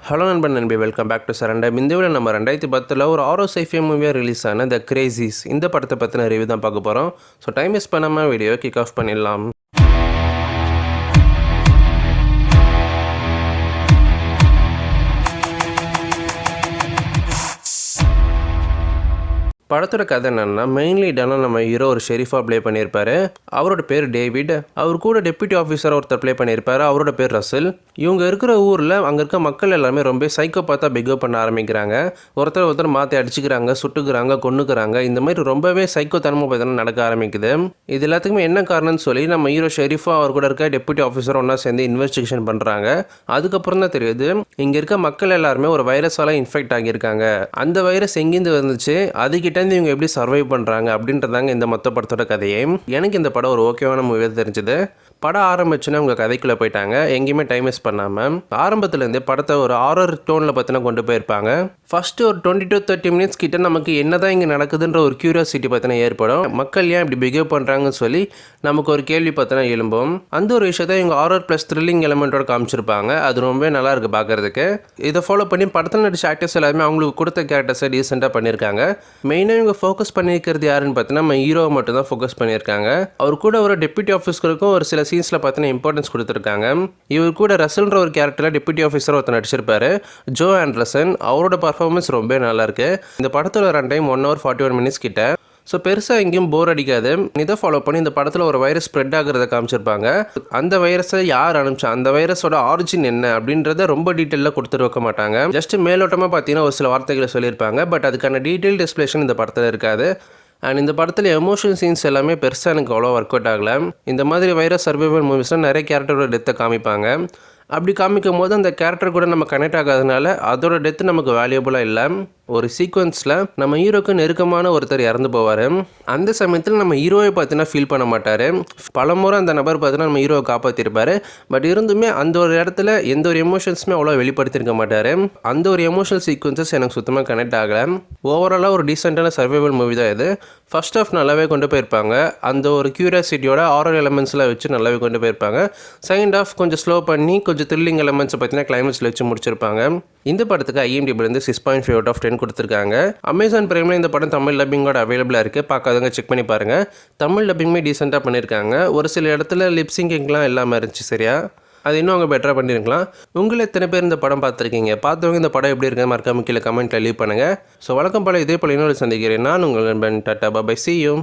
Hello நண்பன் நண்பி, welcome back to surrender. இந்த video நம்ம 2010 ஒரு ஆரோ சைஃபை மூவியாக ரிலீஸ் ஆன த கிரேசிஸ் இந்த படத்தை பற்றின ரிவ்யூ தான் பார்க்க போகிறோம். ஸோ டைம் வேஸ்ட் பண்ணாமல் வீடியோ கிக் ஆஃப் பண்ணிடலாம். படத்தோட கதை என்னன்னா, மெயின்லி லீடான நம்ம ஹீரோ ஒரு ஷெரீஃபாக ப்ளே பண்ணியிருப்பாரு. அவரோட பேர் டேவிட். அவர் கூட டெப்யூட்டி ஆஃபீஸராக ஒருத்தர் ப்ளே பண்ணியிருப்பாரு. அவரோட பேர் ரசல். இவங்க இருக்கிற ஊரில் அங்கே இருக்க மக்கள் எல்லாமே ரொம்ப சைக்கோபாத்தாக பிஹேவ் பண்ண ஆரம்பிக்கிறாங்க. ஒருத்தர் மாற்றி அடிச்சுக்கிறாங்க, சுட்டுக்கிறாங்க, கொன்னுக்கிறாங்க. இந்த மாதிரி ரொம்பவே சைக்கோத்தனமாக பார்த்தீங்கன்னா நடக்க ஆரம்பிக்குது. இது எல்லாத்துக்குமே என்ன காரணம்னு சொல்லி நம்ம ஹீரோ ஷெரீஃபாக அவர் கூட இருக்க டெப்யூட்டி ஆஃபீஸர் ஒன்றா சேர்ந்து இன்வெஸ்டிகேஷன் பண்ணுறாங்க. அதுக்கப்புறம் தான் தெரியுது, இங்கே இருக்க மக்கள் எல்லாருமே ஒரு வைரஸால் இன்ஃபெக்ட் ஆகியிருக்காங்க. அந்த வைரஸ் எங்கேருந்து வந்துச்சு, அதுக்கிட்ட இவங்க எப்படி சர்வைவ் பண்ணுறாங்க அப்படின்றதாங்க இந்த மொத்த படத்தோட கதையே. எனக்கு இந்த படம் ஒரு ஓகேவான மூவியாக தெரிஞ்சுது. படம் ஆரம்பிச்சுன்னா அவங்க கதைக்குள்ளே போயிட்டாங்க. எங்கேயுமே டைம் வேஸ்ட் பண்ணாமல் ஆரம்பத்துலேருந்தே படத்தை ஒரு ஹாரர் டோனில் பார்த்தினா கொண்டு போயிருப்பாங்க. ஃபஸ்ட்டு ஒரு 20 to 30 மினிட்ஸ் கிட்ட நமக்கு என்ன தான் இங்கே நடக்குதுன்ற ஒரு க்யூரியாசிட்டி பார்த்தினா ஏற்படும். மக்கள் ஏன் இப்படி பிஹேவ் பண்ணுறாங்கன்னு சொல்லி நமக்கு ஒரு கேள்வி பார்த்தினா எழும்பும். அந்த ஒரு விஷயத்தை இவங்க ஹாரர் ப்ளஸ் த்ரில்லிங் எலிமெண்ட்டோட காமிச்சிருப்பாங்க. அது ரொம்பவே நல்லா இருக்குது பார்க்குறதுக்கு. இதை ஃபாலோ பண்ணி படத்தில் நடிச்ச ஆக்டர்ஸ் எல்லாருமே அவங்களுக்கு கொடுத்த கேரக்டர்ஸை டீசெண்டாக பண்ணியிருக்காங்க. மெயினாக இவங்க ஃபோக்கஸ் பண்ணியிருக்கிறது யாருன்னு பார்த்தீங்கன்னா நம்ம ஹீரோவை மட்டும் தான் ஃபோக்கஸ் பண்ணியிருக்காங்க. அவர் கூட ஒரு டெப்யூட்டி ஆஃபீஸருக்கும் ஒரு சில சீன்ஸில் பார்த்தீங்கன்னா இம்பார்ட்டன்ஸ் கொடுத்துருக்காங்க. இவர் கூட ரசல்ன்ற ஒரு கேரக்டரில் டெப்யூட்டி ஆஃபீஸர் ஒருத்தர் நடிச்சிருப்பாரு, ஜோ ஆண்டர்சன். அவரோட பர்ஃபார்மன்ஸ் ரொம்ப நல்லாயிருக்கு. இந்த படத்தோட ரன் டைம் 1 hour 41 minutes கிட்ட. ஸோ பெருசாக எங்கேயும் போர் அடிக்காது. இதை ஃபாலோ பண்ணி இந்த படத்தில் ஒரு வைரஸ் ஸ்ப்ரெட் ஆகிறத காமிச்சிருப்பாங்க. அந்த வைரஸை யார் அனுப்பிச்சா, அந்த வைரஸோட ஆரிஜின் என்ன அப்படின்றத ரொம்ப டீட்டெயிலாக கொடுத்துட்டு வைக்க மாட்டாங்க. ஜஸ்ட் மேலோட்டமாக பார்த்தீங்கன்னா ஒரு சில வார்த்தைகளை சொல்லியிருப்பாங்க. பட் அதுக்கான டீட்டெயில் எக்ஸ்பிளேஷன் இந்த படத்தில் இருக்காது. அண்ட் இந்த படத்தில் எமோஷனல் சீன்ஸ் எல்லாமே பெருசாக எனக்கு அவ்வளோ ஒர்க் அவுட் ஆகலை. இந்த மாதிரி வைரஸ் சர்வைவல் மூவிஸில் நிறைய கேரக்டரோட டெத்தை காமிப்பாங்க. அப்படி காமிக்கும் போது அந்த கேரக்டர் கூட நம்ம கனெக்ட் ஆகாதனால அதோட டெத்து நமக்கு வேல்யூபுளாக இல்லை. ஒரு சீக்வன்ஸில் நம்ம ஹீரோக்கு நெருக்கமான ஒருத்தர் இறந்து போவார். அந்த சமயத்தில் நம்ம ஹீரோவை பார்த்தீங்கன்னா ஃபீல் பண்ண மாட்டார். பலமுறை அந்த நபர் பார்த்தீங்கன்னா நம்ம ஹீரோவை காப்பாற்றிருப்பார். பட் இருந்துமே அந்த ஒரு இடத்துல எந்த ஒரு எமோஷன்ஸுமே அவ்வளோ வெளிப்படுத்தியிருக்க மாட்டார். அந்த ஒரு எமோஷனல் சீக்வன்சஸ் எனக்கு சுத்தமாக கனெக்ட் ஆகலை. ஓவராலாக ஒரு டீசெண்டான சர்வைவல் மூவி தான் இது. ஃபர்ஸ்ட் ஆஃப் நல்லாவே கொண்டு போயிருப்பாங்க. அந்த ஒரு க்யூரியாசிட்டியோட ஆரல் எலமெண்ட்ஸ்லாம் வச்சு நல்லாவே கொண்டு போயிருப்பாங்க. செகண்ட் ஆஃப் கொஞ்சம் ஸ்லோ பண்ணி கொஞ்சம் த்ரில்லிங் எலமெண்ட்ஸை பார்த்தீங்கன்னா கிளைமேக்ஸில் வச்சு முடிச்சிருப்பாங்க. இந்த படத்துக்கு IMDb 6.5 out of 10 கொடுத்துருக்காங்க. அமேசான் பிரைமில் இந்த படம் தமிழ் டப்பிங்கோட அவைலபிளாக இருக்குது. பார்க்காதவங்க செக் பண்ணி பாருங்கள். தமிழ் டப்பிங்குமே டீசெண்டாக பண்ணியிருக்காங்க. ஒரு சில இடத்துல லிப்சிங்கிங்லாம் இல்லாமல் இருந்துச்சு. சரியா, அது இன்னும் அவங்க பெட்டராக பண்ணியிருக்கலாம். உங்களை எத்தனை பேர் இந்த படம் பார்த்துருக்கீங்க? பார்த்தவங்க இந்த படம் எப்படி இருக்குன்னு மறக்காம கீழே கமெண்ட்டில் லீவ் பண்ணுங்கள். ஸோ வழக்கம் போல இதே போல் இன்னொரு சந்திக்கிறேன். நான் உங்கள் நண்பன். டாட்டா, பை, see you.